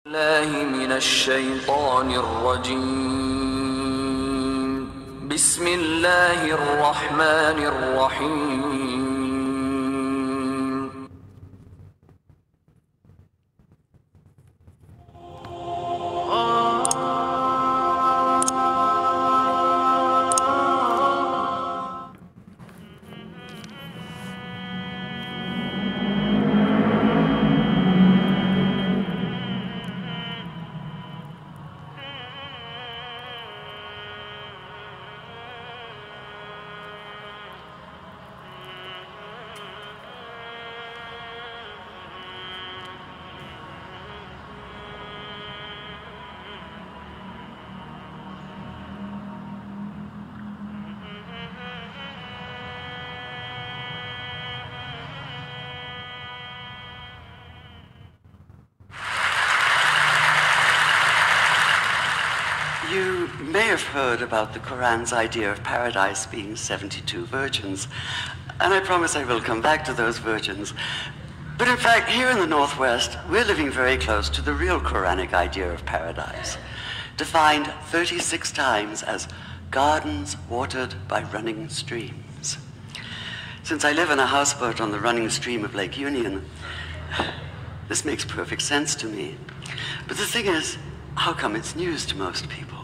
الله من الشيطان الرجيم بسم الله الرحمن الرحيم You may have heard about the Quran's idea of paradise being 72 virgins, and I promise I will come back to those virgins. But in fact, here in the Northwest, we're living very close to the real Quranic idea of paradise, defined 36 times as gardens watered by running streams. Since I live in a houseboat on the running stream of Lake Union, this makes perfect sense to me. But the thing is, how come it's news to most people?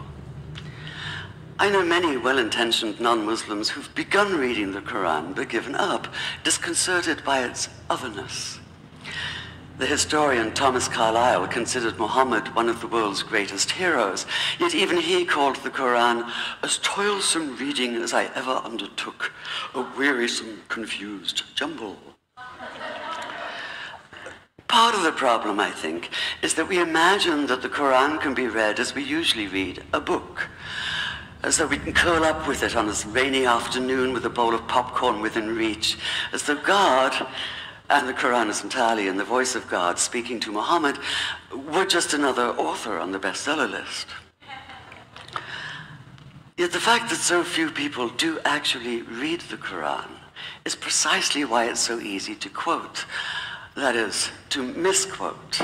I know many well-intentioned non-Muslims who've begun reading the Quran but given up, disconcerted by its otherness. The historian Thomas Carlyle considered Muhammad one of the world's greatest heroes, yet even he called the Quran as toilsome reading as I ever undertook, a wearisome, confused jumble. Part of the problem, I think, is that we imagine that the Quran can be read as we usually read a book, as though we can curl up with it on this rainy afternoon with a bowl of popcorn within reach, as though God, and the Quran is entirely in the voice of God speaking to Muhammad, were just another author on the bestseller list. Yet the fact that so few people do actually read the Quran is precisely why it's so easy to quote. That is, to misquote.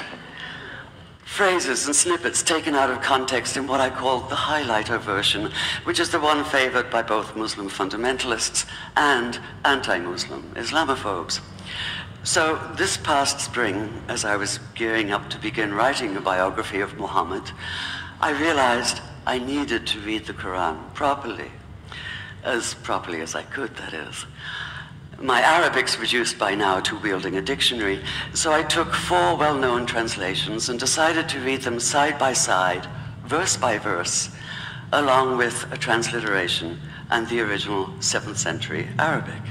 Phrases and snippets taken out of context in what I call the highlighter version, which is the one favored by both Muslim fundamentalists and anti-Muslim Islamophobes. So this past spring, as I was gearing up to begin writing a biography of Muhammad, I realized I needed to read the Quran properly as I could, that is. My Arabic's reduced by now to wielding a dictionary, so I took 4 well-known translations and decided to read them side by side, verse by verse, along with a transliteration and the original 7th century Arabic.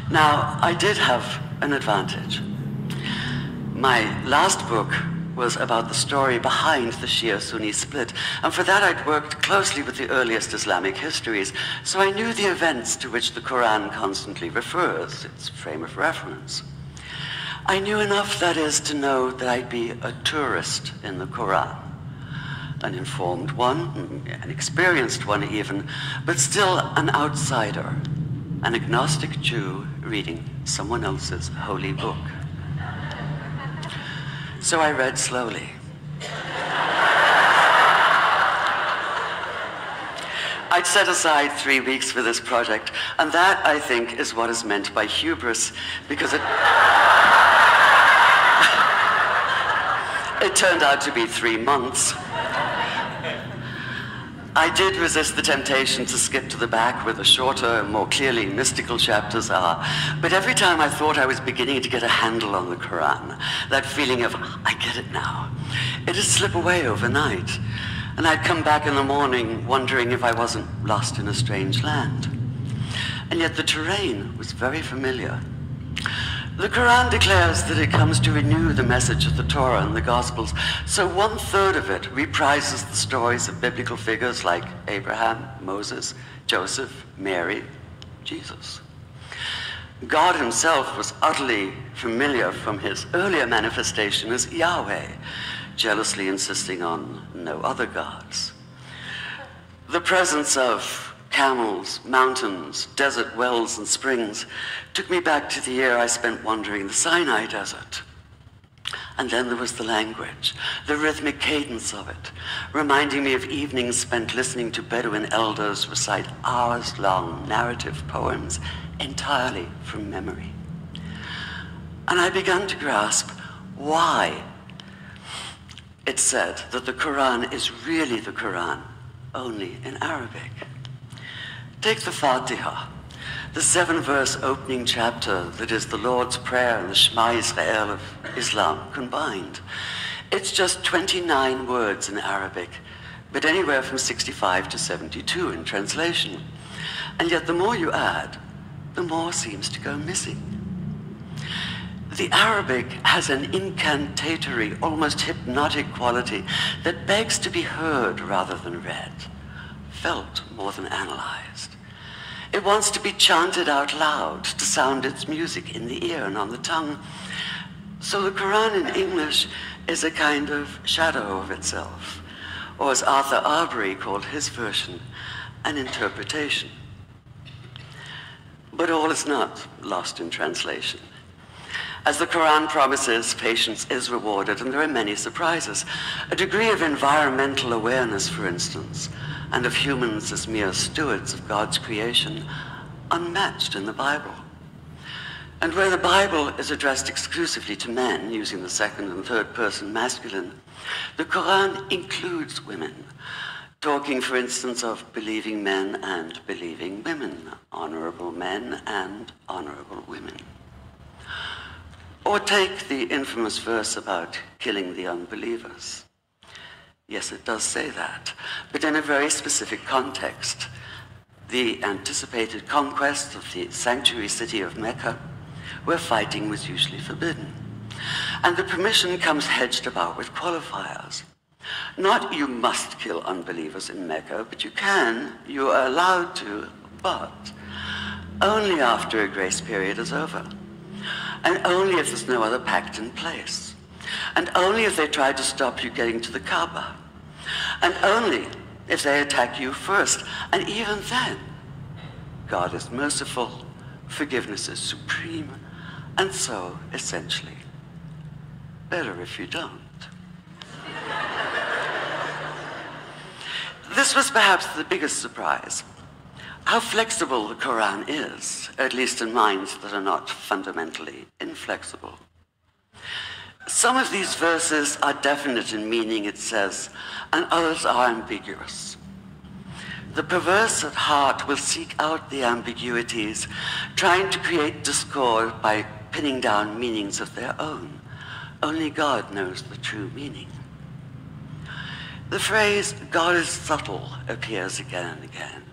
Now, I did have an advantage. My last book was about the story behind the Shia-Sunni split, and for that I'd worked closely with the earliest Islamic histories, so I knew the events to which the Quran constantly refers, its frame of reference. I knew enough, that is, to know that I'd be a tourist in the Quran, an informed one, an experienced one even, but still an outsider, an agnostic Jew reading someone else's holy book. So I read slowly. I'd set aside 3 weeks for this project, and that, I think, is what is meant by hubris, because it turned out to be 3 months. I did resist the temptation to skip to the back where the shorter, more clearly mystical chapters are, but every time I thought I was beginning to get a handle on the Quran, that feeling of, I get it now, it'd slip away overnight, and I'd come back in the morning wondering if I wasn't lost in a strange land. And yet the terrain was very familiar. The Quran declares that it comes to renew the message of the Torah and the Gospels, so 1/3 of it reprises the stories of biblical figures like Abraham, Moses, Joseph, Mary, Jesus. God himself was utterly familiar from his earlier manifestation as Yahweh, jealously insisting on no other gods. The presence of camels, mountains, desert wells and springs took me back to the year I spent wandering the Sinai desert. And then there was the language, the rhythmic cadence of it, reminding me of evenings spent listening to Bedouin elders recite hours-long narrative poems entirely from memory. And I began to grasp why it's said that the Quran is really the Quran, only in Arabic. Take the Fatiha, the 7-verse opening chapter that is the Lord's Prayer and the Shema Israel of Islam combined. It's just 29 words in Arabic, but anywhere from 65 to 72 in translation. And yet the more you add, the more seems to go missing. The Arabic has an incantatory, almost hypnotic quality that begs to be heard rather than read, felt more than analyzed. It wants to be chanted out loud, to sound its music in the ear and on the tongue. So the Quran in English is a kind of shadow of itself, or as Arthur Arbery called his version, an interpretation. But all is not lost in translation. As the Quran promises, patience is rewarded, and there are many surprises. A degree of environmental awareness, for instance, and of humans as mere stewards of God's creation, unmatched in the Bible. And where the Bible is addressed exclusively to men, using the second and third person masculine, the Quran includes women, talking, for instance, of believing men and believing women, honorable men and honorable women. Or take the infamous verse about killing the unbelievers. Yes, it does say that, but in a very specific context. The anticipated conquest of the sanctuary city of Mecca, where fighting was usually forbidden. And the permission comes hedged about with qualifiers. Not you must kill unbelievers in Mecca, but you can, you are allowed to, but only after a grace period is over. And only if there's no other pact in place. And only if they try to stop you getting to the Kaaba. And only if they attack you first. And even then, God is merciful, forgiveness is supreme, and so, essentially, better if you don't. This was perhaps the biggest surprise. How flexible the Quran is, at least in minds that are not fundamentally inflexible. Some of these verses are definite in meaning, it says, and others are ambiguous. The perverse at heart will seek out the ambiguities, trying to create discord by pinning down meanings of their own. Only God knows the true meaning. The phrase, God is subtle, appears again and again.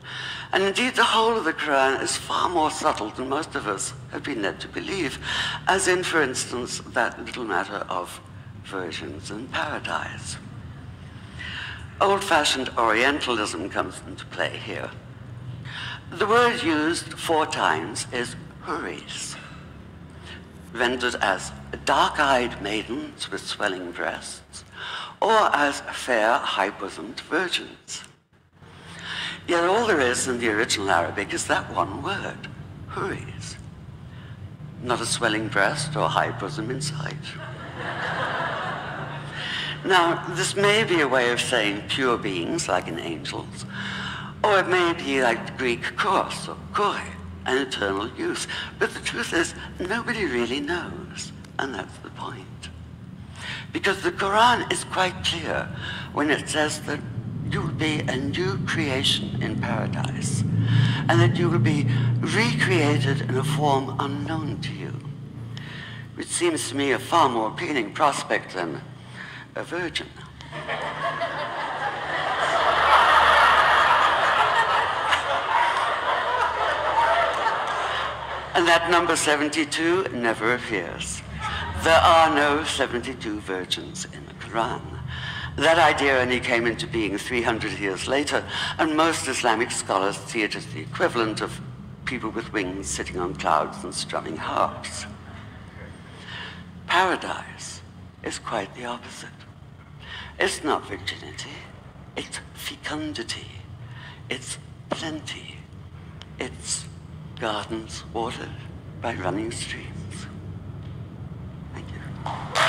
And indeed, the whole of the Quran is far more subtle than most of us have been led to believe, as in, for instance, that little matter of virgins and paradise. Old-fashioned Orientalism comes into play here. The word used 4 times is huris, rendered as dark-eyed maidens with swelling breasts, or as fair, high-bosomed virgins. Yet all there is in the original Arabic is that one word, huris. Not a swelling breast or high bosom in sight. Now, this may be a way of saying pure beings, like in angels, or it may be like the Greek kos or koi, an eternal youth. But the truth is, nobody really knows, and that's the point. Because the Quran is quite clear when it says that you will be a new creation in paradise, and that you will be recreated in a form unknown to you, which seems to me a far more appealing prospect than a virgin. And that number 72 never appears. There are no 72 virgins in the Quran. That idea only came into being 300 years later, and most Islamic scholars see it as the equivalent of people with wings sitting on clouds and strumming harps. Paradise is quite the opposite. It's not virginity, it's fecundity, it's plenty, it's gardens watered by running streams. Thank you.